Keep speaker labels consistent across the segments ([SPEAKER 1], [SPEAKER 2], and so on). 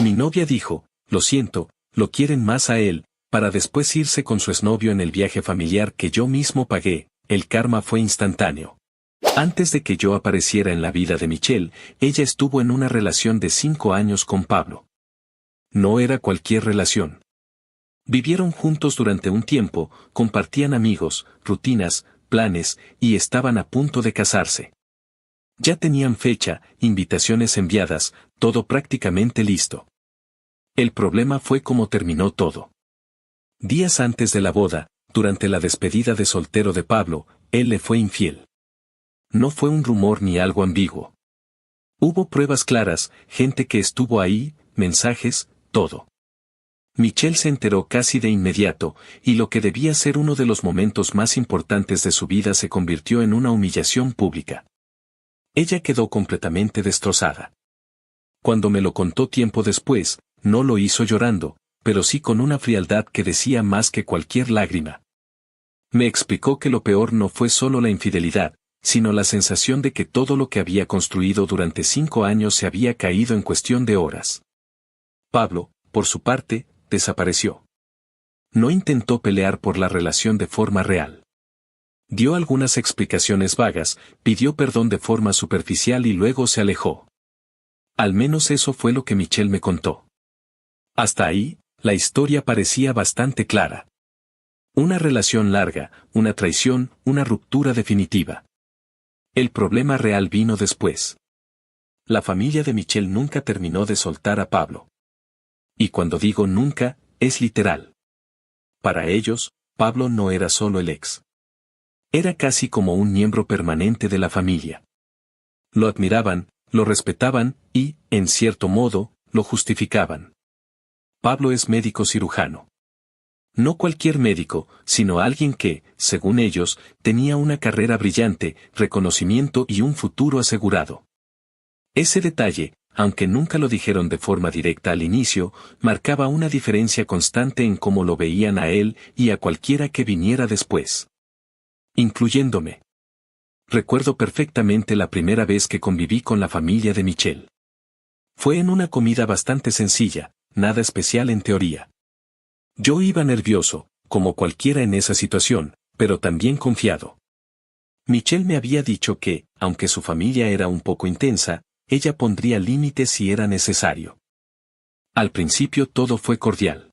[SPEAKER 1] Mi novia dijo, lo siento, lo quieren más a él, para después irse con su exnovio en el viaje familiar que yo mismo pagué. El karma fue instantáneo. Antes de que yo apareciera en la vida de Michelle, ella estuvo en una relación de 5 años con Pablo. No era cualquier relación. Vivieron juntos durante un tiempo, compartían amigos, rutinas, planes, y estaban a punto de casarse. Ya tenían fecha, invitaciones enviadas, todo prácticamente listo. El problema fue cómo terminó todo. Días antes de la boda, durante la despedida de soltero de Pablo, él le fue infiel. No fue un rumor ni algo ambiguo. Hubo pruebas claras, gente que estuvo ahí, mensajes, todo. Michelle se enteró casi de inmediato, y lo que debía ser uno de los momentos más importantes de su vida se convirtió en una humillación pública. Ella quedó completamente destrozada. Cuando me lo contó tiempo después, no lo hizo llorando, pero sí con una frialdad que decía más que cualquier lágrima. Me explicó que lo peor no fue solo la infidelidad, sino la sensación de que todo lo que había construido durante 5 años se había caído en cuestión de horas. Pablo, por su parte, desapareció. No intentó pelear por la relación de forma real. Dio algunas explicaciones vagas, pidió perdón de forma superficial y luego se alejó. Al menos eso fue lo que Michelle me contó. Hasta ahí, la historia parecía bastante clara. Una relación larga, una traición, una ruptura definitiva. El problema real vino después. La familia de Michelle nunca terminó de soltar a Pablo. Y cuando digo nunca, es literal. Para ellos, Pablo no era solo el ex. Era casi como un miembro permanente de la familia. Lo admiraban, lo respetaban y, en cierto modo, lo justificaban. Pablo es médico cirujano. No cualquier médico, sino alguien que, según ellos, tenía una carrera brillante, reconocimiento y un futuro asegurado. Ese detalle, aunque nunca lo dijeron de forma directa al inicio, marcaba una diferencia constante en cómo lo veían a él y a cualquiera que viniera después. Incluyéndome. Recuerdo perfectamente la primera vez que conviví con la familia de Michelle. Fue en una comida bastante sencilla, nada especial en teoría. Yo iba nervioso, como cualquiera en esa situación, pero también confiado. Michelle me había dicho que, aunque su familia era un poco intensa, ella pondría límites si era necesario. Al principio todo fue cordial.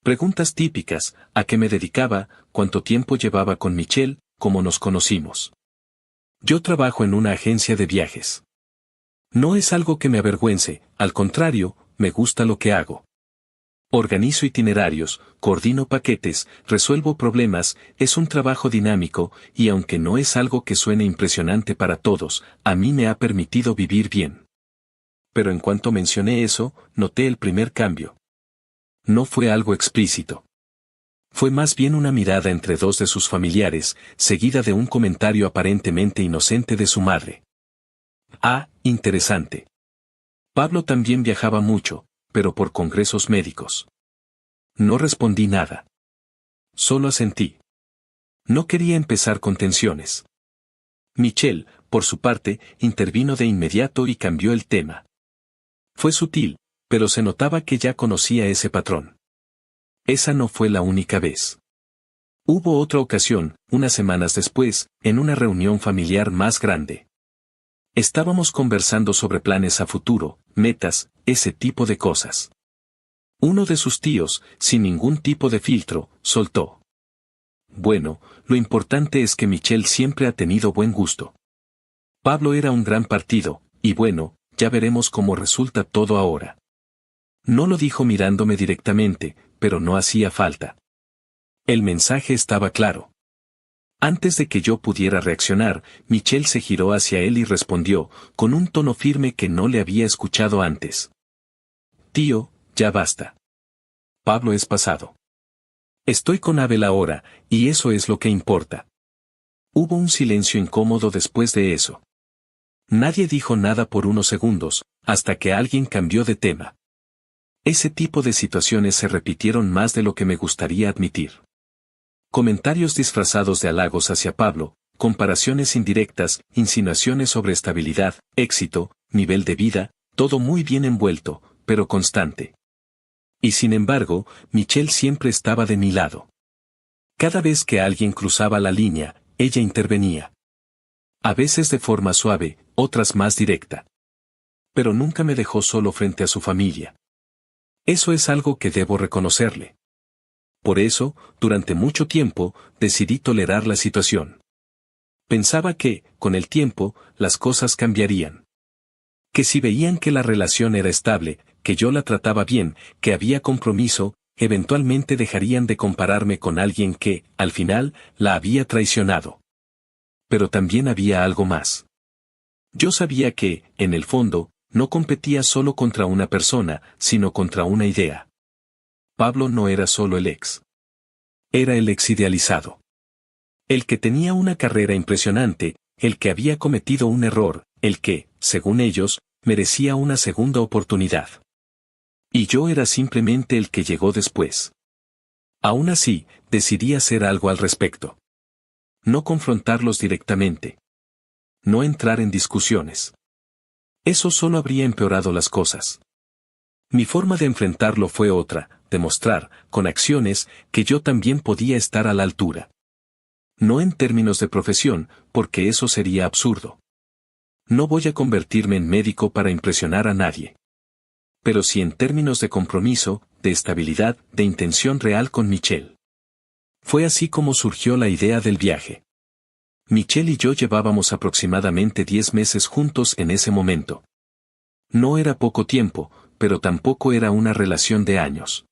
[SPEAKER 1] Preguntas típicas, a qué me dedicaba, cuánto tiempo llevaba con Michelle, cómo nos conocimos. Yo trabajo en una agencia de viajes. No es algo que me avergüence, al contrario, me gusta lo que hago. Organizo itinerarios, coordino paquetes, resuelvo problemas, es un trabajo dinámico, y aunque no es algo que suene impresionante para todos, a mí me ha permitido vivir bien. Pero en cuanto mencioné eso, noté el primer cambio. No fue algo explícito. Fue más bien una mirada entre dos de sus familiares, seguida de un comentario aparentemente inocente de su madre. Ah, interesante. Pablo también viajaba mucho, pero por congresos médicos. No respondí nada. Solo asentí. No quería empezar con tensiones. Michelle, por su parte, intervino de inmediato y cambió el tema. Fue sutil, pero se notaba que ya conocía ese patrón. Esa no fue la única vez. Hubo otra ocasión, unas semanas después, en una reunión familiar más grande. Estábamos conversando sobre planes a futuro, metas, ese tipo de cosas. Uno de sus tíos, sin ningún tipo de filtro, soltó. Bueno, lo importante es que Michelle siempre ha tenido buen gusto. Pablo era un gran partido, y bueno, ya veremos cómo resulta todo ahora. No lo dijo mirándome directamente, pero no hacía falta. El mensaje estaba claro. Antes de que yo pudiera reaccionar, Michelle se giró hacia él y respondió, con un tono firme que no le había escuchado antes. Tío, ya basta. Pablo es pasado. Estoy con Abel ahora, y eso es lo que importa. Hubo un silencio incómodo después de eso. Nadie dijo nada por unos segundos, hasta que alguien cambió de tema. Ese tipo de situaciones se repitieron más de lo que me gustaría admitir. Comentarios disfrazados de halagos hacia Pablo, comparaciones indirectas, insinuaciones sobre estabilidad, éxito, nivel de vida, todo muy bien envuelto, pero constante. Y sin embargo, Michelle siempre estaba de mi lado. Cada vez que alguien cruzaba la línea, ella intervenía. A veces de forma suave, otras más directa. Pero nunca me dejó solo frente a su familia. Eso es algo que debo reconocerle. Por eso, durante mucho tiempo, decidí tolerar la situación. Pensaba que, con el tiempo, las cosas cambiarían. Que si veían que la relación era estable, que yo la trataba bien, que había compromiso, eventualmente dejarían de compararme con alguien que, al final, la había traicionado. Pero también había algo más. Yo sabía que, en el fondo, no competía solo contra una persona, sino contra una idea. Pablo no era solo el ex. Era el ex idealizado. El que tenía una carrera impresionante, el que había cometido un error, el que, según ellos, merecía una segunda oportunidad. Y yo era simplemente el que llegó después. Aún así, decidí hacer algo al respecto. No confrontarlos directamente. No entrar en discusiones. Eso solo habría empeorado las cosas. Mi forma de enfrentarlo fue otra, demostrar, con acciones, que yo también podía estar a la altura. No en términos de profesión, porque eso sería absurdo. No voy a convertirme en médico para impresionar a nadie. Pero sí en términos de compromiso, de estabilidad, de intención real con Michelle. Fue así como surgió la idea del viaje. Michelle y yo llevábamos aproximadamente 10 meses juntos en ese momento. No era poco tiempo, pero tampoco era una relación de años.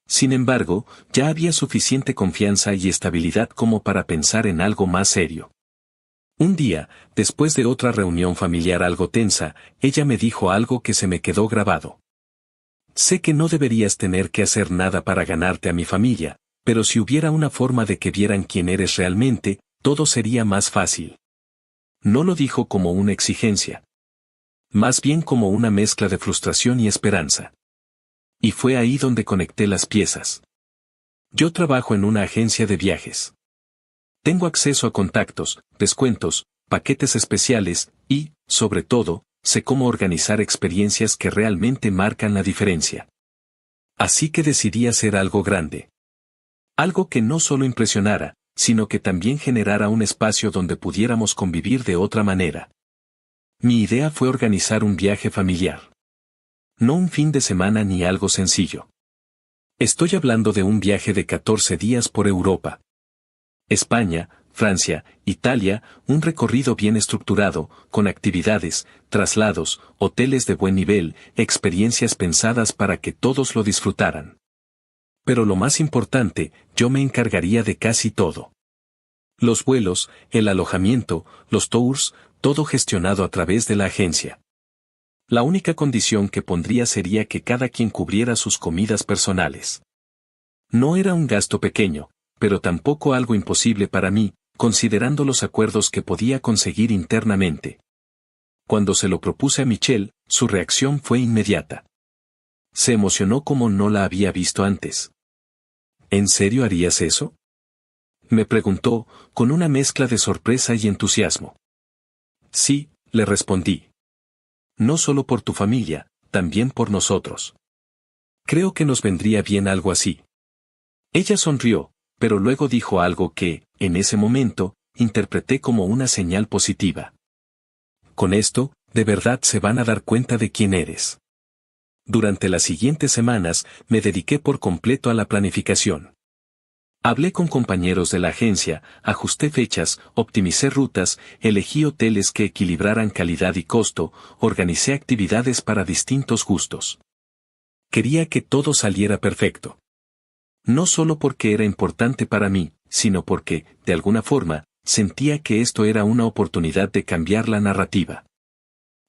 [SPEAKER 1] Sin embargo, ya había suficiente confianza y estabilidad como para pensar en algo más serio. Un día, después de otra reunión familiar algo tensa, ella me dijo algo que se me quedó grabado. Sé que no deberías tener que hacer nada para ganarte a mi familia, pero si hubiera una forma de que vieran quién eres realmente, todo sería más fácil. No lo dijo como una exigencia. Más bien como una mezcla de frustración y esperanza. Y fue ahí donde conecté las piezas. Yo trabajo en una agencia de viajes. Tengo acceso a contactos, descuentos, paquetes especiales, y, sobre todo, sé cómo organizar experiencias que realmente marcan la diferencia. Así que decidí hacer algo grande. Algo que no solo impresionara, sino que también generara un espacio donde pudiéramos convivir de otra manera. Mi idea fue organizar un viaje familiar. No un fin de semana ni algo sencillo. Estoy hablando de un viaje de 14 días por Europa. España, Francia, Italia, un recorrido bien estructurado, con actividades, traslados, hoteles de buen nivel, experiencias pensadas para que todos lo disfrutaran. Pero lo más importante, yo me encargaría de casi todo. Los vuelos, el alojamiento, los tours, todo gestionado a través de la agencia. La única condición que pondría sería que cada quien cubriera sus comidas personales. No era un gasto pequeño, pero tampoco algo imposible para mí, considerando los acuerdos que podía conseguir internamente. Cuando se lo propuse a Michelle, su reacción fue inmediata. Se emocionó como no la había visto antes. ¿En serio harías eso?, me preguntó, con una mezcla de sorpresa y entusiasmo. Sí, le respondí. No solo por tu familia, también por nosotros. Creo que nos vendría bien algo así. Ella sonrió, pero luego dijo algo que, en ese momento, interpreté como una señal positiva. Con esto, de verdad se van a dar cuenta de quién eres. Durante las siguientes semanas, me dediqué por completo a la planificación. Hablé con compañeros de la agencia, ajusté fechas, optimicé rutas, elegí hoteles que equilibraran calidad y costo, organicé actividades para distintos gustos. Quería que todo saliera perfecto. No solo porque era importante para mí, sino porque, de alguna forma, sentía que esto era una oportunidad de cambiar la narrativa.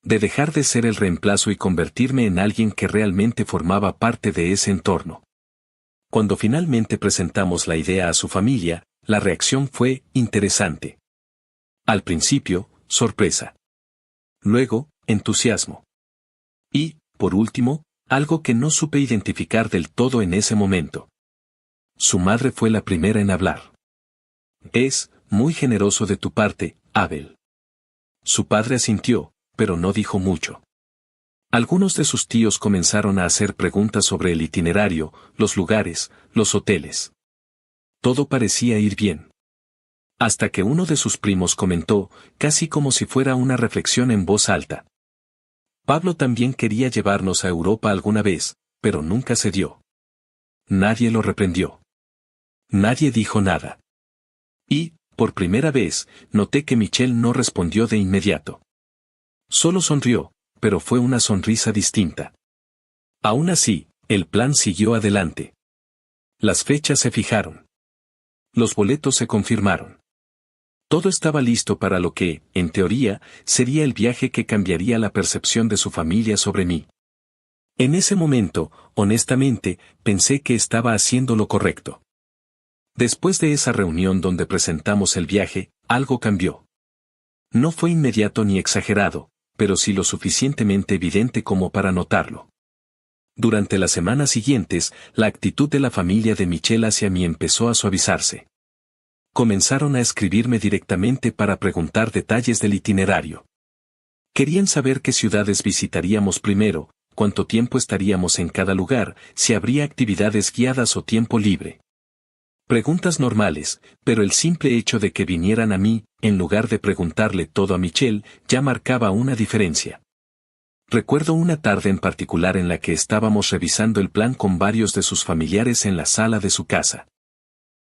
[SPEAKER 1] De dejar de ser el reemplazo y convertirme en alguien que realmente formaba parte de ese entorno. Cuando finalmente presentamos la idea a su familia, la reacción fue interesante. Al principio, sorpresa. Luego, entusiasmo. Y, por último, algo que no supe identificar del todo en ese momento. Su madre fue la primera en hablar. Es muy generoso de tu parte, Abel. Su padre asintió, pero no dijo mucho. Algunos de sus tíos comenzaron a hacer preguntas sobre el itinerario, los lugares, los hoteles. Todo parecía ir bien. Hasta que uno de sus primos comentó, casi como si fuera una reflexión en voz alta. Pablo también quería llevarnos a Europa alguna vez, pero nunca se dio. Nadie lo reprendió. Nadie dijo nada. Y, por primera vez, noté que Michelle no respondió de inmediato. Solo sonrió, pero fue una sonrisa distinta. Aún así, el plan siguió adelante. Las fechas se fijaron. Los boletos se confirmaron. Todo estaba listo para lo que, en teoría, sería el viaje que cambiaría la percepción de su familia sobre mí. En ese momento, honestamente, pensé que estaba haciendo lo correcto. Después de esa reunión donde presentamos el viaje, algo cambió. No fue inmediato ni exagerado, pero sí lo suficientemente evidente como para notarlo. Durante las semanas siguientes, la actitud de la familia de Michelle hacia mí empezó a suavizarse. Comenzaron a escribirme directamente para preguntar detalles del itinerario. Querían saber qué ciudades visitaríamos primero, cuánto tiempo estaríamos en cada lugar, si habría actividades guiadas o tiempo libre. Preguntas normales, pero el simple hecho de que vinieran a mí, en lugar de preguntarle todo a Michelle, ya marcaba una diferencia. Recuerdo una tarde en particular en la que estábamos revisando el plan con varios de sus familiares en la sala de su casa.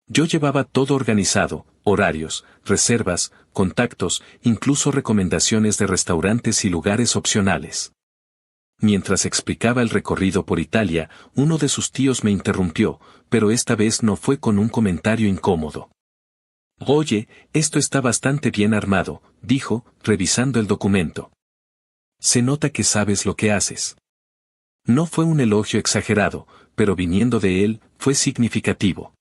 [SPEAKER 1] Yo llevaba todo organizado, horarios, reservas, contactos, incluso recomendaciones de restaurantes y lugares opcionales. Mientras explicaba el recorrido por Italia, uno de sus tíos me interrumpió, pero esta vez no fue con un comentario incómodo. Oye, esto está bastante bien armado, dijo, revisando el documento. Se nota que sabes lo que haces. No fue un elogio exagerado, pero viniendo de él, fue significativo.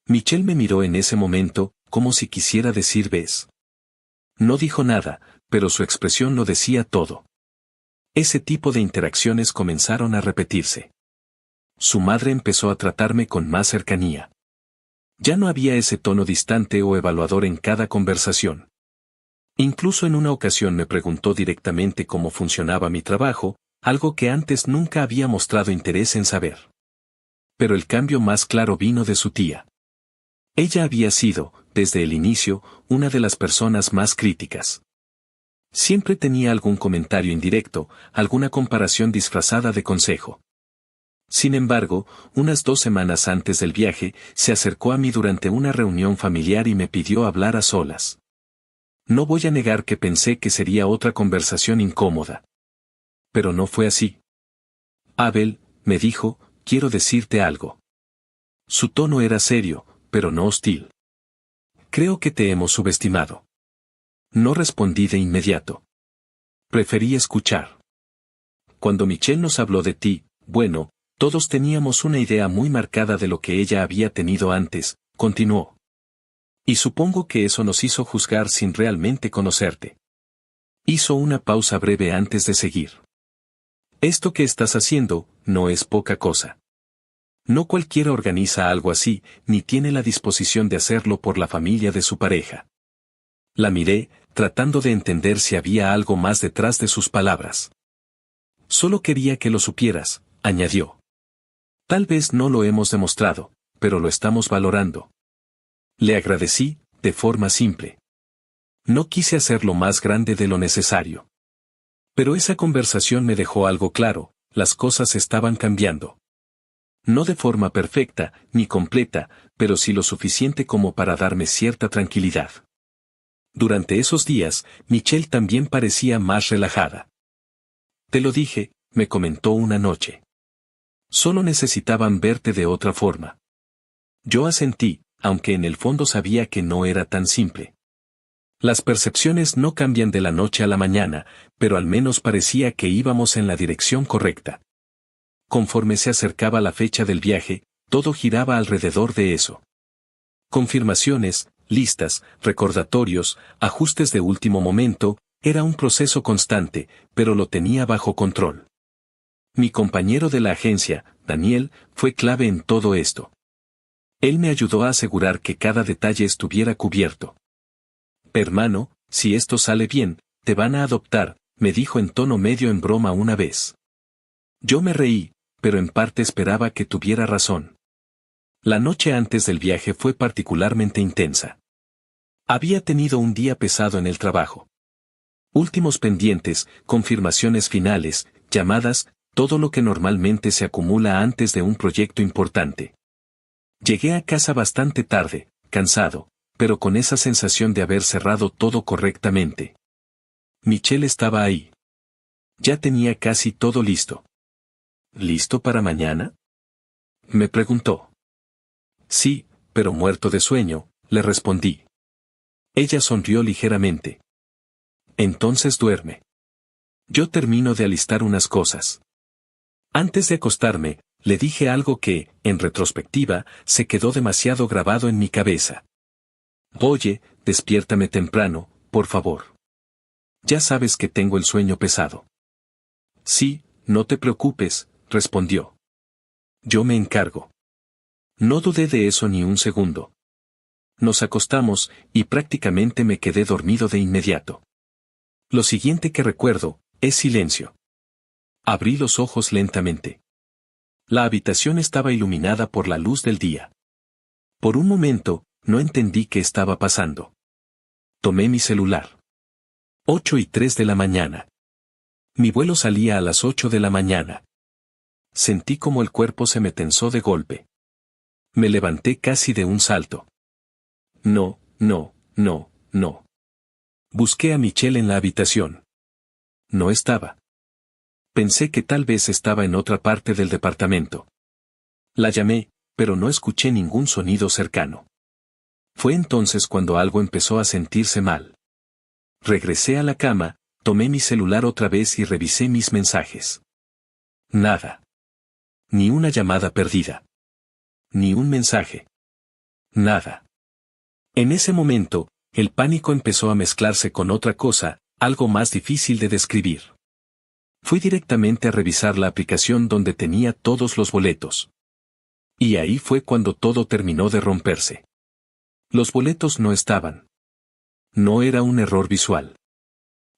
[SPEAKER 1] Michelle me miró en ese momento, como si quisiera decir ves. No dijo nada, pero su expresión lo decía todo. Ese tipo de interacciones comenzaron a repetirse. Su madre empezó a tratarme con más cercanía. Ya no había ese tono distante o evaluador en cada conversación. Incluso en una ocasión me preguntó directamente cómo funcionaba mi trabajo, algo que antes nunca había mostrado interés en saber. Pero el cambio más claro vino de su tía. Ella había sido, desde el inicio, una de las personas más críticas. Siempre tenía algún comentario indirecto, alguna comparación disfrazada de consejo. Sin embargo, unas 2 semanas antes del viaje, se acercó a mí durante una reunión familiar y me pidió hablar a solas. No voy a negar que pensé que sería otra conversación incómoda. Pero no fue así. Abel, me dijo, quiero decirte algo. Su tono era serio, pero no hostil. Creo que te hemos subestimado. No respondí de inmediato. Preferí escuchar. Cuando Michelle nos habló de ti, bueno, todos teníamos una idea muy marcada de lo que ella había tenido antes, continuó. Y supongo que eso nos hizo juzgar sin realmente conocerte. Hizo una pausa breve antes de seguir. Esto que estás haciendo, no es poca cosa. No cualquiera organiza algo así, ni tiene la disposición de hacerlo por la familia de su pareja. La miré, tratando de entender si había algo más detrás de sus palabras. Solo quería que lo supieras, añadió. Tal vez no lo hemos demostrado, pero lo estamos valorando. Le agradecí, de forma simple. No quise hacerlo más grande de lo necesario. Pero esa conversación me dejó algo claro, las cosas estaban cambiando. No de forma perfecta, ni completa, pero sí lo suficiente como para darme cierta tranquilidad. Durante esos días, Michelle también parecía más relajada. Te lo dije, me comentó una noche. Solo necesitaban verte de otra forma. Yo asentí, aunque en el fondo sabía que no era tan simple. Las percepciones no cambian de la noche a la mañana, pero al menos parecía que íbamos en la dirección correcta. Conforme se acercaba la fecha del viaje, todo giraba alrededor de eso. Confirmaciones, listas, recordatorios, ajustes de último momento, era un proceso constante, pero lo tenía bajo control. Mi compañero de la agencia, Daniel, fue clave en todo esto. Él me ayudó a asegurar que cada detalle estuviera cubierto. Hermano, si esto sale bien, te van a adoptar, me dijo en tono medio en broma una vez. Yo me reí, pero en parte esperaba que tuviera razón. La noche antes del viaje fue particularmente intensa. Había tenido un día pesado en el trabajo. Últimos pendientes, confirmaciones finales, llamadas, todo lo que normalmente se acumula antes de un proyecto importante. Llegué a casa bastante tarde, cansado, pero con esa sensación de haber cerrado todo correctamente. Michelle estaba ahí. Ya tenía casi todo listo. ¿Listo para mañana?, me preguntó. Sí, pero muerto de sueño, le respondí. Ella sonrió ligeramente. Entonces duerme. Yo termino de alistar unas cosas. Antes de acostarme, le dije algo que, en retrospectiva, se quedó demasiado grabado en mi cabeza. Oye, despiértame temprano, por favor. Ya sabes que tengo el sueño pesado. Sí, no te preocupes, respondió. Yo me encargo. No dudé de eso ni un segundo. Nos acostamos, y prácticamente me quedé dormido de inmediato. Lo siguiente que recuerdo, es silencio. Abrí los ojos lentamente. La habitación estaba iluminada por la luz del día. Por un momento, no entendí qué estaba pasando. Tomé mi celular. 8:03 de la mañana. Mi vuelo salía a las 8 de la mañana. Sentí como el cuerpo se me tensó de golpe. Me levanté casi de un salto. No, no, no, no. Busqué a Michelle en la habitación. No estaba. Pensé que tal vez estaba en otra parte del departamento. La llamé, pero no escuché ningún sonido cercano. Fue entonces cuando algo empezó a sentirse mal. Regresé a la cama, tomé mi celular otra vez y revisé mis mensajes. Nada. Ni una llamada perdida. Ni un mensaje. Nada. En ese momento, el pánico empezó a mezclarse con otra cosa, algo más difícil de describir. Fui directamente a revisar la aplicación donde tenía todos los boletos. Y ahí fue cuando todo terminó de romperse. Los boletos no estaban. No era un error visual.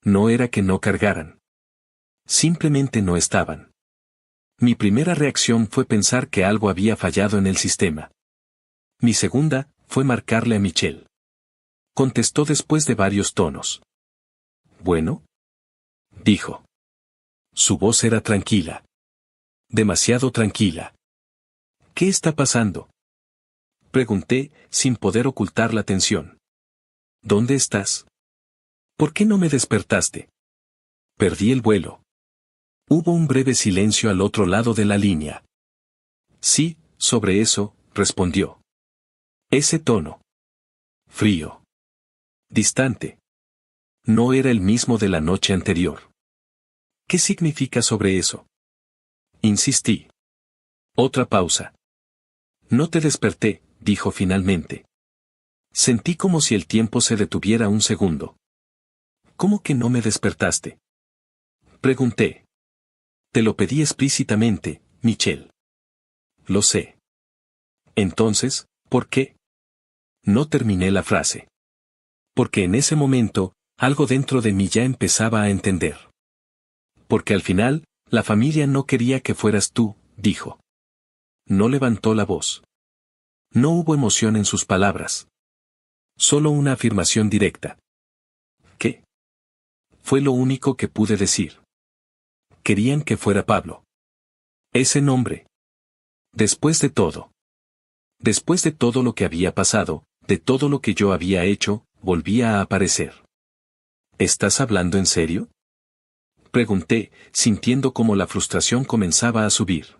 [SPEAKER 1] No era que no cargaran. Simplemente no estaban. Mi primera reacción fue pensar que algo había fallado en el sistema. Mi segunda, fue marcarle a Michelle. Contestó después de varios tonos. ¿Bueno?, dijo. Su voz era tranquila. Demasiado tranquila. ¿Qué está pasando?, pregunté, sin poder ocultar la tensión. ¿Dónde estás? ¿Por qué no me despertaste? Perdí el vuelo. Hubo un breve silencio al otro lado de la línea. Sí, sobre eso, respondió. Ese tono. Frío. Distante. No era el mismo de la noche anterior. ¿Qué significa sobre eso?, insistí. Otra pausa. No te desperté, dijo finalmente. Sentí como si el tiempo se detuviera un segundo. ¿Cómo que no me despertaste?, pregunté. Te lo pedí explícitamente, Michelle. Lo sé. Entonces, ¿por qué? No terminé la frase. Porque en ese momento, algo dentro de mí ya empezaba a entender. Porque al final, la familia no quería que fueras tú, dijo. No levantó la voz. No hubo emoción en sus palabras. Solo una afirmación directa. ¿Qué? Fue lo único que pude decir. Querían que fuera Pablo. Ese nombre. Después de todo. Después de todo lo que había pasado, de todo lo que yo había hecho, volvía a aparecer. ¿Estás hablando en serio?, pregunté, sintiendo como la frustración comenzaba a subir.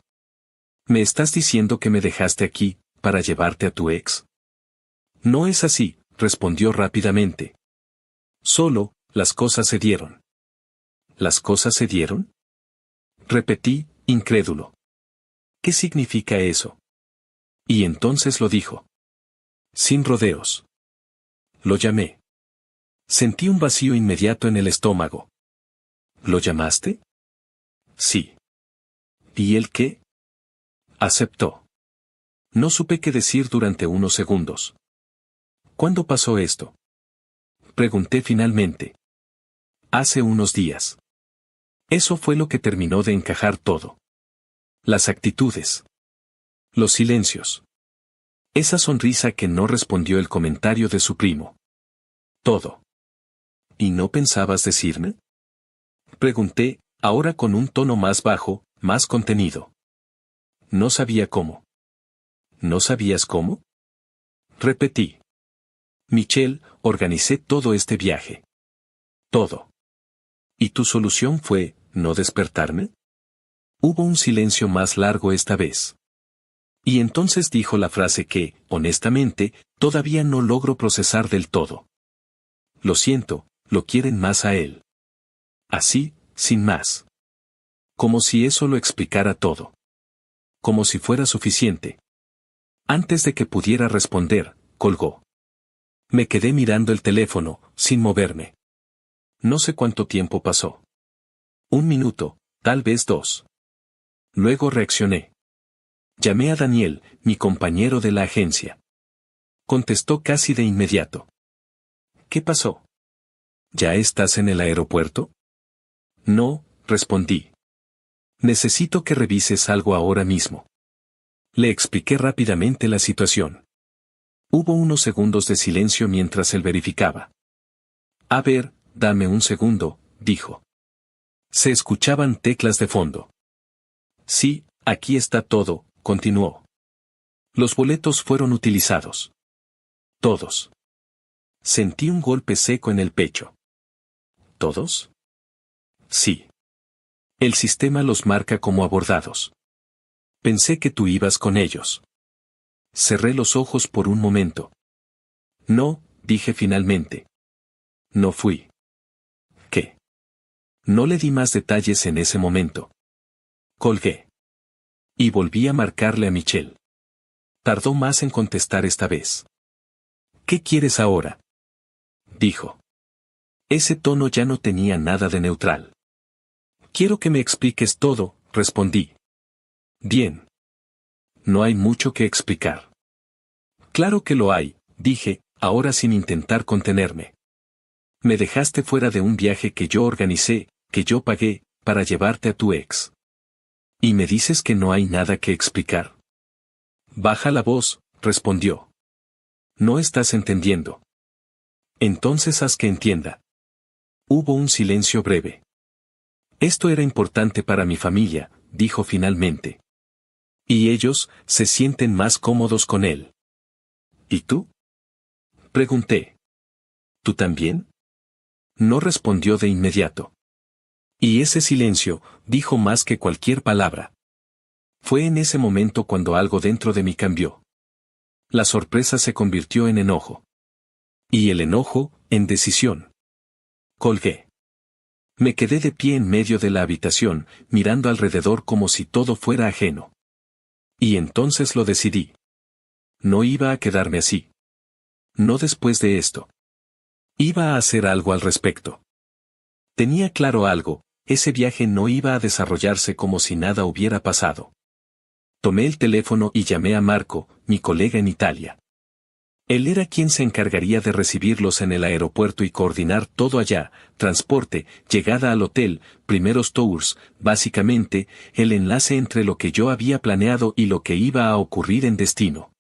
[SPEAKER 1] ¿Me estás diciendo que me dejaste aquí, para llevarte a tu ex? No es así, respondió rápidamente. Solo, las cosas se dieron. ¿Las cosas se dieron?, repetí, incrédulo. ¿Qué significa eso? Y entonces lo dijo. Sin rodeos. Lo llamé. Sentí un vacío inmediato en el estómago. ¿Lo llamaste? Sí. ¿Y él qué? Aceptó. No supe qué decir durante unos segundos. ¿Cuándo pasó esto?, pregunté finalmente. Hace unos días. Eso fue lo que terminó de encajar todo. Las actitudes. Los silencios. Esa sonrisa que no respondió el comentario de su primo. Todo. ¿Y no pensabas decirme? Pregunté, ahora con un tono más bajo, más contenido. No sabía cómo. ¿No sabías cómo? Repetí. Michelle, organicé todo este viaje. Todo. ¿Y tu solución fue, no despertarme? Hubo un silencio más largo esta vez. Y entonces dijo la frase que, honestamente, todavía no logro procesar del todo. Lo siento, lo quieren más a él. Así, sin más. Como si eso lo explicara todo. Como si fuera suficiente. Antes de que pudiera responder, colgó. Me quedé mirando el teléfono, sin moverme. No sé cuánto tiempo pasó. 1 minuto, tal vez 2. Luego reaccioné. Llamé a Daniel, mi compañero de la agencia. Contestó casi de inmediato. ¿Qué pasó? ¿Ya estás en el aeropuerto? No, respondí. Necesito que revises algo ahora mismo. Le expliqué rápidamente la situación. Hubo unos segundos de silencio mientras él verificaba. A ver, dame un segundo, dijo. Se escuchaban teclas de fondo. Sí, aquí está todo, continuó. Los boletos fueron utilizados. Todos. Sentí un golpe seco en el pecho. ¿Todos? Sí. El sistema los marca como abordados. Pensé que tú ibas con ellos. Cerré los ojos por un momento. No, dije finalmente. No fui. ¿Qué? No le di más detalles en ese momento. Colgué. Y volví a marcarle a Michelle. Tardó más en contestar esta vez. ¿Qué quieres ahora? Dijo. Ese tono ya no tenía nada de neutral. Quiero que me expliques todo, respondí. Bien. No hay mucho que explicar. Claro que lo hay, dije, ahora sin intentar contenerme. Me dejaste fuera de un viaje que yo organicé, que yo pagué, para llevarte a tu ex. ¿Y me dices que no hay nada que explicar? Baja la voz, respondió. No estás entendiendo. Entonces haz que entienda. Hubo un silencio breve. Esto era importante para mi familia, dijo finalmente. Y ellos se sienten más cómodos con él. ¿Y tú? Pregunté. ¿Tú también? No respondió de inmediato. Y ese silencio dijo más que cualquier palabra. Fue en ese momento cuando algo dentro de mí cambió. La sorpresa se convirtió en enojo. Y el enojo, en decisión. Colgué. Me quedé de pie en medio de la habitación, mirando alrededor como si todo fuera ajeno. Y entonces lo decidí. No iba a quedarme así. No después de esto. Iba a hacer algo al respecto. Tenía claro algo, ese viaje no iba a desarrollarse como si nada hubiera pasado. Tomé el teléfono y llamé a Marco, mi colega en Italia. Él era quien se encargaría de recibirlos en el aeropuerto y coordinar todo allá, transporte, llegada al hotel, primeros tours, básicamente, el enlace entre lo que yo había planeado y lo que iba a ocurrir en destino.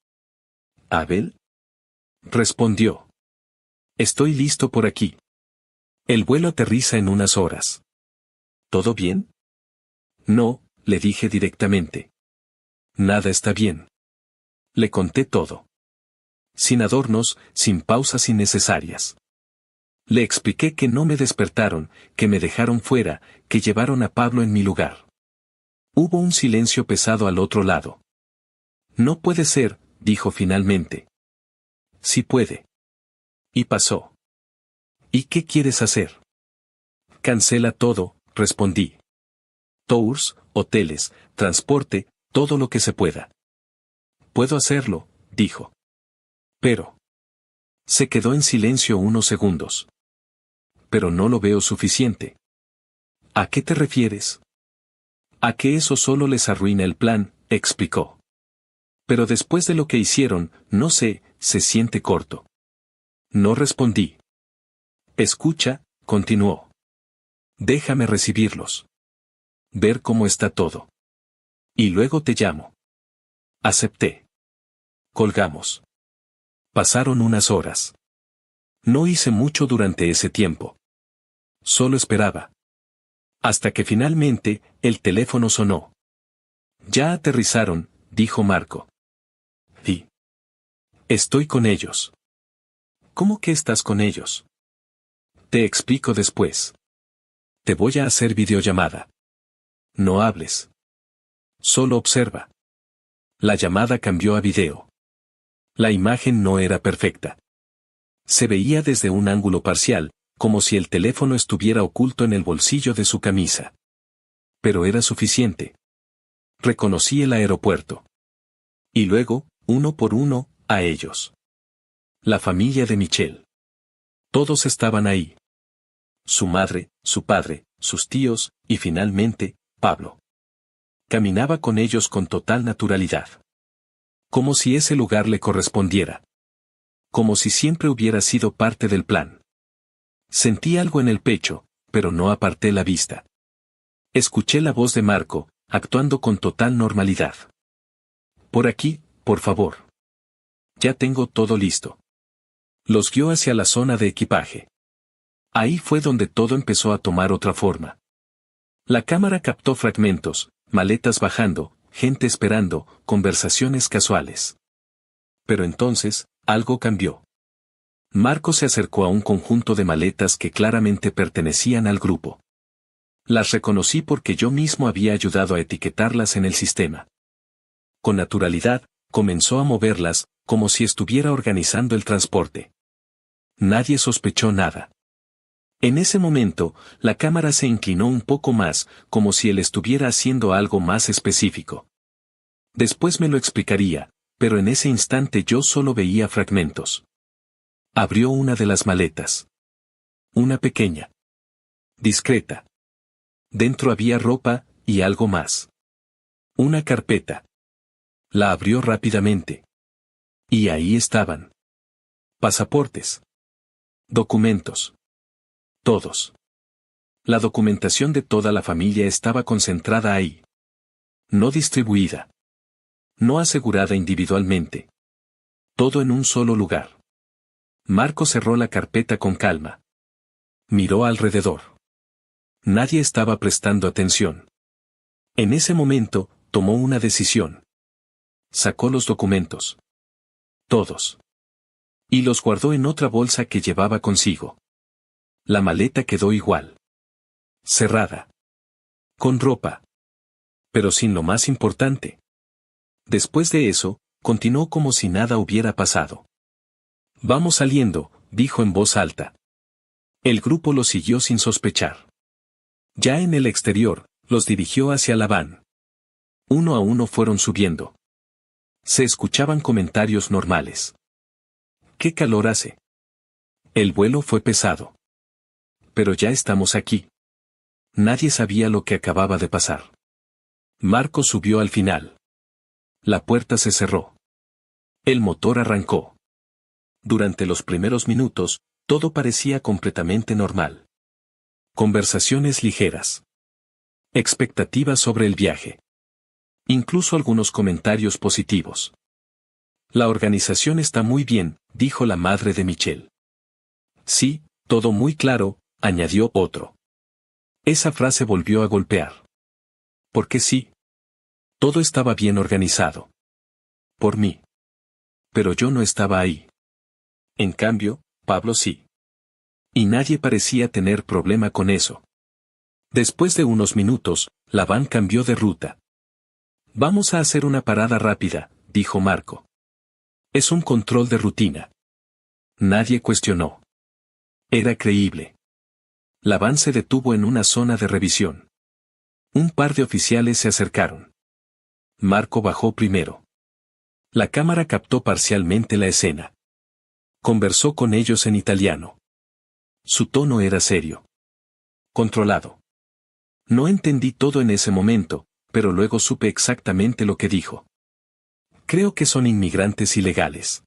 [SPEAKER 1] ¿Abel? Respondió. Estoy listo por aquí. El vuelo aterriza en unas horas. ¿Todo bien? No, le dije directamente. Nada está bien. Le conté todo. Sin adornos, sin pausas innecesarias. Le expliqué que no me despertaron, que me dejaron fuera, que llevaron a Pablo en mi lugar. Hubo un silencio pesado al otro lado. No puede ser, dijo finalmente. Sí puede. Y pasó. ¿Y qué quieres hacer? Cancela todo, respondí. Tours, hoteles, transporte, todo lo que se pueda. Puedo hacerlo, dijo. Pero. Se quedó en silencio unos segundos. Pero no lo veo suficiente. ¿A qué te refieres? A que eso solo les arruina el plan, explicó. Pero después de lo que hicieron, no sé, se siente corto. No respondí. Escucha, continuó. Déjame recibirlos. Ver cómo está todo. Y luego te llamo. Acepté. Colgamos. Pasaron unas horas. No hice mucho durante ese tiempo. Solo esperaba. Hasta que finalmente, el teléfono sonó. Ya aterrizaron, dijo Marco. Sí. Estoy con ellos. ¿Cómo que estás con ellos? Te explico después. Te voy a hacer videollamada. No hables. Solo observa. La llamada cambió a video. La imagen no era perfecta. Se veía desde un ángulo parcial, como si el teléfono estuviera oculto en el bolsillo de su camisa. Pero era suficiente. Reconocí el aeropuerto. Y luego, uno por uno, a ellos. La familia de Michelle. Todos estaban ahí. Su madre, su padre, sus tíos, y finalmente, Pablo. Caminaba con ellos con total naturalidad. Como si ese lugar le correspondiera. Como si siempre hubiera sido parte del plan. Sentí algo en el pecho, pero no aparté la vista. Escuché la voz de Marco, actuando con total normalidad. Por aquí, por favor. Ya tengo todo listo. Los guió hacia la zona de equipaje. Ahí fue donde todo empezó a tomar otra forma. La cámara captó fragmentos, maletas bajando, gente esperando, conversaciones casuales. Pero entonces, algo cambió. Marco se acercó a un conjunto de maletas que claramente pertenecían al grupo. Las reconocí porque yo mismo había ayudado a etiquetarlas en el sistema. Con naturalidad, comenzó a moverlas, como si estuviera organizando el transporte. Nadie sospechó nada. En ese momento, la cámara se inclinó un poco más, como si él estuviera haciendo algo más específico. Después me lo explicaría, pero en ese instante yo solo veía fragmentos. Abrió una de las maletas. Una pequeña. Discreta. Dentro había ropa, y algo más. Una carpeta. La abrió rápidamente. Y ahí estaban. Pasaportes. Documentos. Todos. La documentación de toda la familia estaba concentrada ahí. No distribuida. No asegurada individualmente. Todo en un solo lugar. Marco cerró la carpeta con calma. Miró alrededor. Nadie estaba prestando atención. En ese momento, tomó una decisión. Sacó los documentos. Todos. Y los guardó en otra bolsa que llevaba consigo. La maleta quedó igual. Cerrada. Con ropa. Pero sin lo más importante. Después de eso, continuó como si nada hubiera pasado. Vamos saliendo, dijo en voz alta. El grupo lo siguió sin sospechar. Ya en el exterior, los dirigió hacia la van. Uno a uno fueron subiendo. Se escuchaban comentarios normales. ¿Qué calor hace? El vuelo fue pesado. Pero ya estamos aquí. Nadie sabía lo que acababa de pasar. Marco subió al final. La puerta se cerró. El motor arrancó. Durante los primeros minutos, todo parecía completamente normal. Conversaciones ligeras. Expectativas sobre el viaje. Incluso algunos comentarios positivos. La organización está muy bien, dijo la madre de Michelle. Sí, todo muy claro, añadió otro. Esa frase volvió a golpear. Porque sí. Todo estaba bien organizado. Por mí. Pero yo no estaba ahí. En cambio, Pablo sí. Y nadie parecía tener problema con eso. Después de unos minutos, la van cambió de ruta. Vamos a hacer una parada rápida, dijo Marco. Es un control de rutina. Nadie cuestionó. Era creíble. La van se detuvo en una zona de revisión. Un par de oficiales se acercaron. Marco bajó primero. La cámara captó parcialmente la escena. Conversó con ellos en italiano. Su tono era serio. Controlado. No entendí todo en ese momento, pero luego supe exactamente lo que dijo. Creo que son inmigrantes ilegales.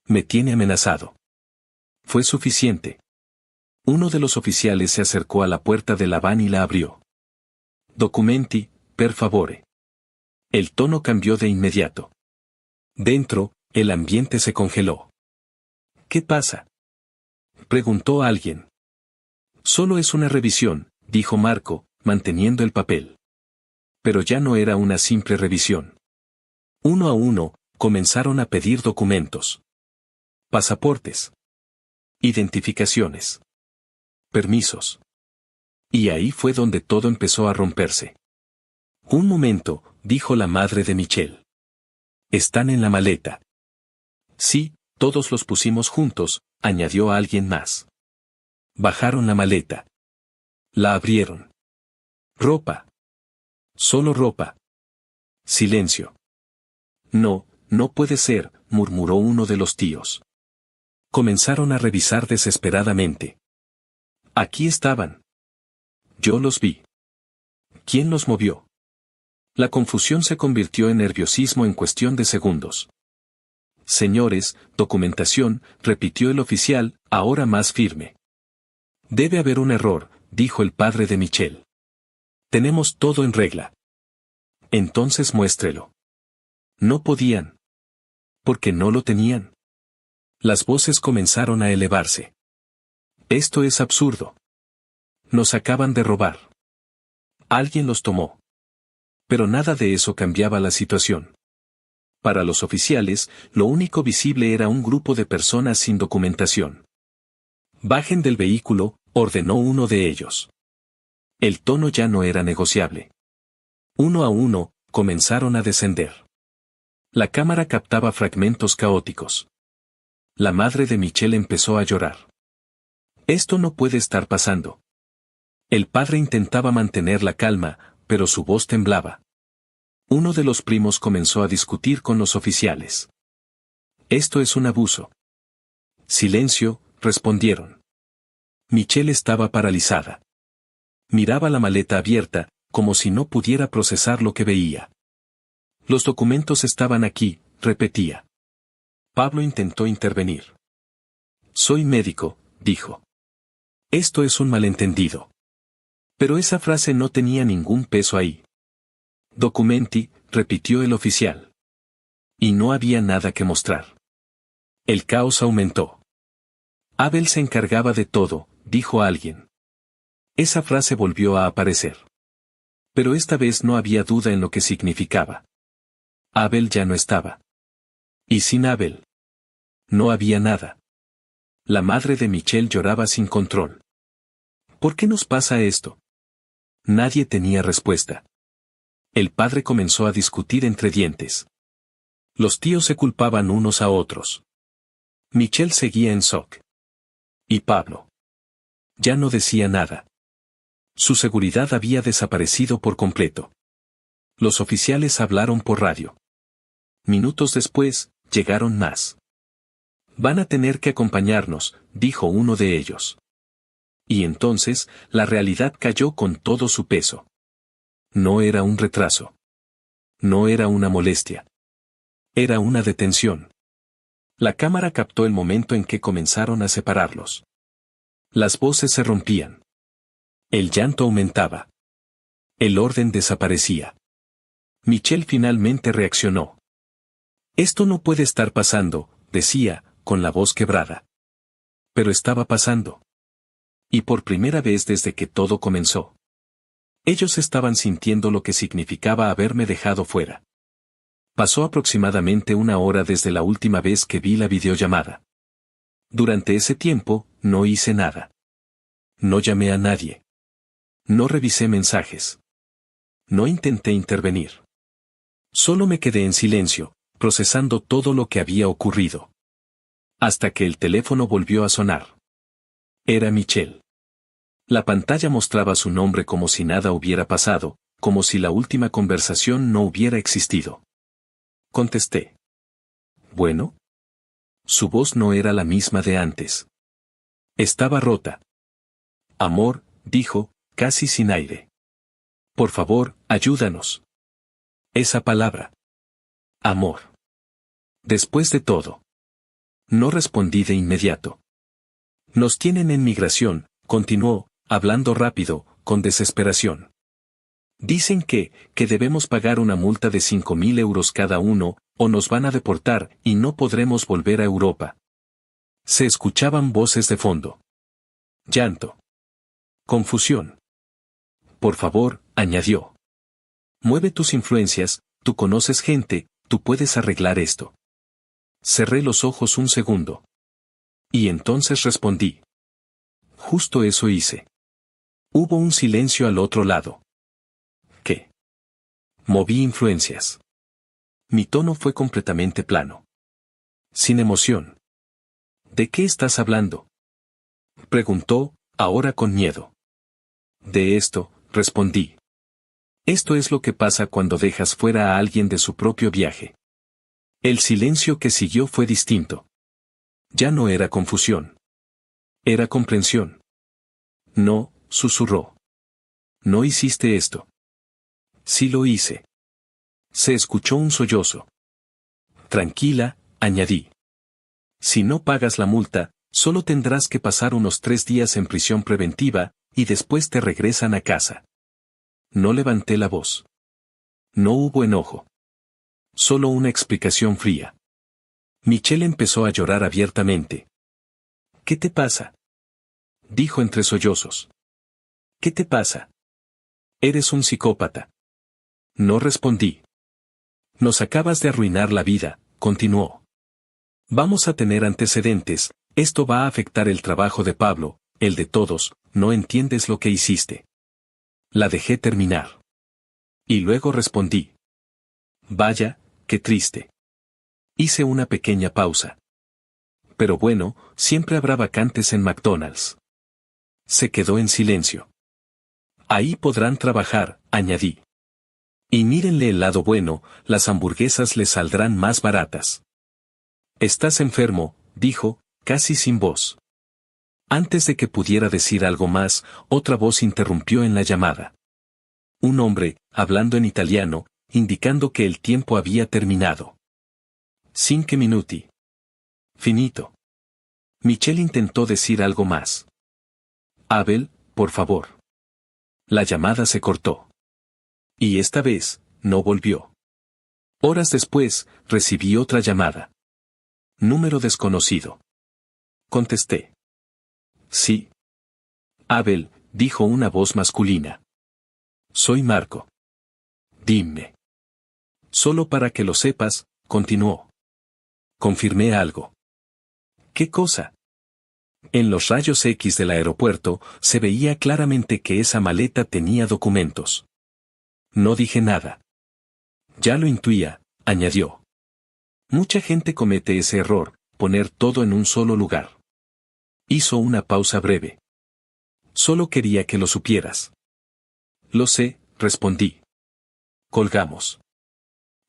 [SPEAKER 1] Me tiene amenazado. Fue suficiente. Uno de los oficiales se acercó a la puerta de la van y la abrió. Documenti, per favore. El tono cambió de inmediato. Dentro, el ambiente se congeló. ¿Qué pasa?, preguntó alguien. Solo es una revisión, dijo Marco, manteniendo el papel. Pero ya no era una simple revisión. Uno a uno, comenzaron a pedir documentos. Pasaportes. Identificaciones. Permisos. Y ahí fue donde todo empezó a romperse. Un momento, dijo la madre de Michelle. Están en la maleta. Sí, todos los pusimos juntos, añadió alguien más. Bajaron la maleta. La abrieron. Ropa. Solo ropa. Silencio. No, no puede ser, murmuró uno de los tíos. Comenzaron a revisar desesperadamente. Aquí estaban. Yo los vi. ¿Quién los movió? La confusión se convirtió en nerviosismo en cuestión de segundos. Señores, documentación, repitió el oficial, ahora más firme. Debe haber un error, dijo el padre de Michelle. Tenemos todo en regla. Entonces muéstrelo. No podían. Porque no lo tenían. Las voces comenzaron a elevarse. Esto es absurdo. Nos acaban de robar. Alguien los tomó. Pero nada de eso cambiaba la situación. Para los oficiales, lo único visible era un grupo de personas sin documentación. Bajen del vehículo, ordenó uno de ellos. El tono ya no era negociable. Uno a uno, comenzaron a descender. La cámara captaba fragmentos caóticos. La madre de Michelle empezó a llorar. Esto no puede estar pasando. El padre intentaba mantener la calma, pero su voz temblaba. Uno de los primos comenzó a discutir con los oficiales. Esto es un abuso. Silencio, respondieron. Michelle estaba paralizada. Miraba la maleta abierta, como si no pudiera procesar lo que veía. Los documentos estaban aquí, repetía. Pablo intentó intervenir. Soy médico, dijo. Esto es un malentendido. Pero esa frase no tenía ningún peso ahí. Documenti, repitió el oficial. Y no había nada que mostrar. El caos aumentó. Abel se encargaba de todo, dijo alguien. Esa frase volvió a aparecer. Pero esta vez no había duda en lo que significaba. Abel ya no estaba. Y sin Abel. No había nada. La madre de Michelle lloraba sin control. ¿Por qué nos pasa esto? Nadie tenía respuesta. El padre comenzó a discutir entre dientes. Los tíos se culpaban unos a otros. Michelle seguía en shock. ¿Y Pablo? Ya no decía nada. Su seguridad había desaparecido por completo. Los oficiales hablaron por radio. Minutos después, llegaron más. Van a tener que acompañarnos, dijo uno de ellos. Y entonces, la realidad cayó con todo su peso. No era un retraso. No era una molestia. Era una detención. La cámara captó el momento en que comenzaron a separarlos. Las voces se rompían. El llanto aumentaba. El orden desaparecía. Michelle finalmente reaccionó. Esto no puede estar pasando, decía, con la voz quebrada. Pero estaba pasando. Y por primera vez desde que todo comenzó. Ellos estaban sintiendo lo que significaba haberme dejado fuera. Pasó aproximadamente una hora desde la última vez que vi la videollamada. Durante ese tiempo, no hice nada. No llamé a nadie. No revisé mensajes. No intenté intervenir. Solo me quedé en silencio, procesando todo lo que había ocurrido. Hasta que el teléfono volvió a sonar. Era Michelle. La pantalla mostraba su nombre como si nada hubiera pasado, como si la última conversación no hubiera existido. Contesté. ¿Bueno? Su voz no era la misma de antes. Estaba rota. Amor, dijo, casi sin aire. Por favor, ayúdanos. Esa palabra. Amor. Después de todo. No respondí de inmediato. Nos tienen en migración, continuó, hablando rápido, con desesperación. Dicen que debemos pagar una multa de 5.000 euros cada uno, o nos van a deportar y no podremos volver a Europa. Se escuchaban voces de fondo. Llanto. Confusión. Por favor, añadió. Mueve tus influencias, tú conoces gente, tú puedes arreglar esto. Cerré los ojos un segundo. Y entonces respondí. Justo eso hice. Hubo un silencio al otro lado. ¿Qué? Moví influencias. Mi tono fue completamente plano. Sin emoción. ¿De qué estás hablando? Preguntó, ahora con miedo. De esto, respondí. Esto es lo que pasa cuando dejas fuera a alguien de su propio viaje. El silencio que siguió fue distinto. Ya no era confusión. Era comprensión. No, susurró. No hiciste esto. Sí lo hice. Se escuchó un sollozo. Tranquila, añadí. Si no pagas la multa, solo tendrás que pasar unos 3 días en prisión preventiva, y después te regresan a casa. No levanté la voz. No hubo enojo. Solo una explicación fría. Michelle empezó a llorar abiertamente. ¿Qué te pasa? Dijo entre sollozos. ¿Qué te pasa? Eres un psicópata. No respondí. Nos acabas de arruinar la vida, continuó. Vamos a tener antecedentes, esto va a afectar el trabajo de Pablo, el de todos, no entiendes lo que hiciste. La dejé terminar. Y luego respondí. Vaya, qué triste. Hice una pequeña pausa. Pero bueno, siempre habrá vacantes en McDonald's. Se quedó en silencio. Ahí podrán trabajar, añadí. Y mírenle el lado bueno, las hamburguesas les saldrán más baratas. Estás enfermo, dijo, casi sin voz. Antes de que pudiera decir algo más, otra voz interrumpió en la llamada. Un hombre, hablando en italiano, indicando que el tiempo había terminado. 5 minuti. Finito. Michelle intentó decir algo más. Abel, por favor. La llamada se cortó. Y esta vez, no volvió. Horas después, recibí otra llamada. Número desconocido. Contesté. Sí. Abel, dijo una voz masculina. Soy Marco. Dime. Solo para que lo sepas, continuó. Confirmé algo. ¿Qué cosa? En los rayos X del aeropuerto, se veía claramente que esa maleta tenía documentos. No dije nada. Ya lo intuía, añadió. Mucha gente comete ese error, poner todo en un solo lugar. Hizo una pausa breve. Solo quería que lo supieras. Lo sé, respondí. Colgamos.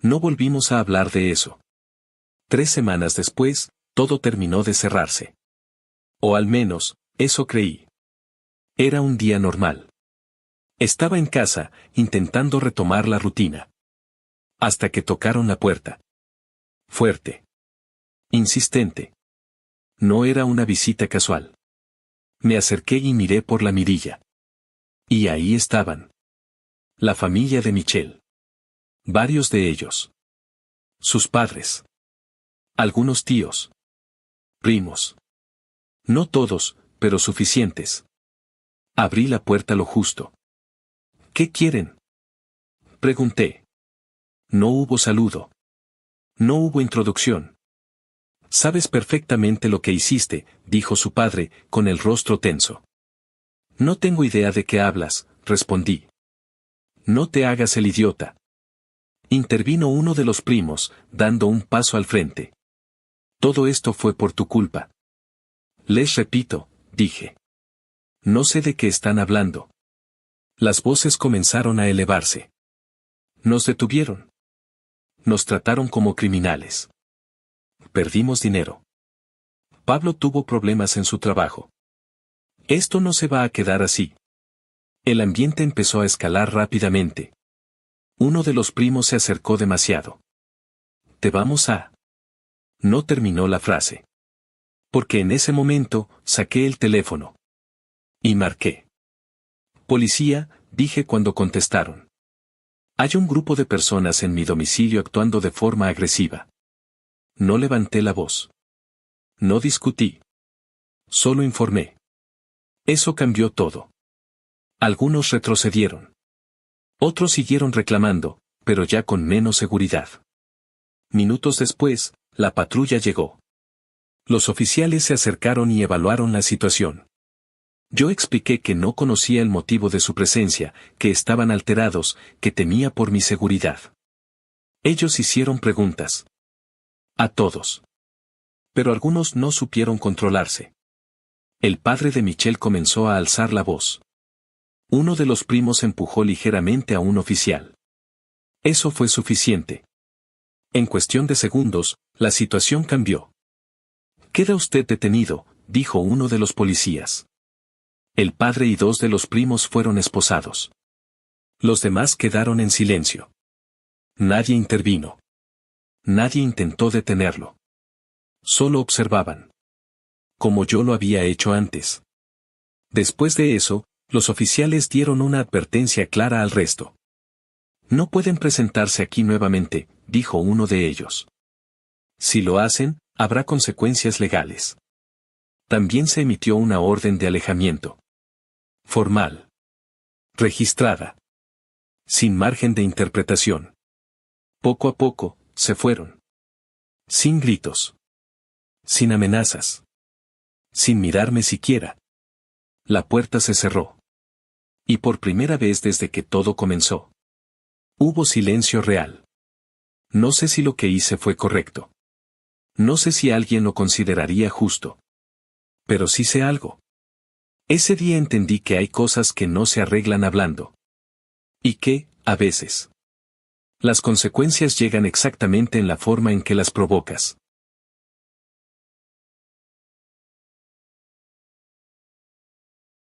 [SPEAKER 1] No volvimos a hablar de eso. 3 semanas después, todo terminó de cerrarse. O al menos, eso creí. Era un día normal. Estaba en casa, intentando retomar la rutina. Hasta que tocaron la puerta. Fuerte. Insistente. No era una visita casual. Me acerqué y miré por la mirilla. Y ahí estaban. La familia de Michelle. Varios de ellos. Sus padres. Algunos tíos. Primos. No todos, pero suficientes. Abrí la puerta lo justo. ¿Qué quieren? Pregunté. No hubo saludo. No hubo introducción. Sabes perfectamente lo que hiciste, dijo su padre, con el rostro tenso. No tengo idea de qué hablas, respondí. No te hagas el idiota. Intervino uno de los primos, dando un paso al frente. Todo esto fue por tu culpa. Les repito, dije. No sé de qué están hablando. Las voces comenzaron a elevarse. Nos detuvieron. Nos trataron como criminales. Perdimos dinero. Pablo tuvo problemas en su trabajo. Esto no se va a quedar así. El ambiente empezó a escalar rápidamente. Uno de los primos se acercó demasiado. Te vamos a... No terminó la frase. Porque en ese momento, saqué el teléfono. Y marqué. Policía, dije cuando contestaron. Hay un grupo de personas en mi domicilio actuando de forma agresiva. No levanté la voz. No discutí. Solo informé. Eso cambió todo. Algunos retrocedieron. Otros siguieron reclamando, pero ya con menos seguridad. Minutos después, la patrulla llegó. Los oficiales se acercaron y evaluaron la situación. Yo expliqué que no conocía el motivo de su presencia, que estaban alterados, que temía por mi seguridad. Ellos hicieron preguntas. A todos. Pero algunos no supieron controlarse. El padre de Michelle comenzó a alzar la voz. Uno de los primos empujó ligeramente a un oficial. Eso fue suficiente. En cuestión de segundos, la situación cambió. «Queda usted detenido», dijo uno de los policías. El padre y dos de los primos fueron esposados. Los demás quedaron en silencio. Nadie intervino. Nadie intentó detenerlo. Solo observaban. Como yo lo había hecho antes. Después de eso, los oficiales dieron una advertencia clara al resto. «No pueden presentarse aquí nuevamente», dijo uno de ellos. «Si lo hacen, habrá consecuencias legales». También se emitió una orden de alejamiento. Formal. Registrada. Sin margen de interpretación. Poco a poco, se fueron. Sin gritos. Sin amenazas. Sin mirarme siquiera. La puerta se cerró. Y por primera vez desde que todo comenzó. Hubo silencio real. No sé si lo que hice fue correcto. No sé si alguien lo consideraría justo. Pero sí sé algo. Ese día entendí que hay cosas que no se arreglan hablando. Y que, a veces, las consecuencias llegan exactamente en la forma en que las provocas.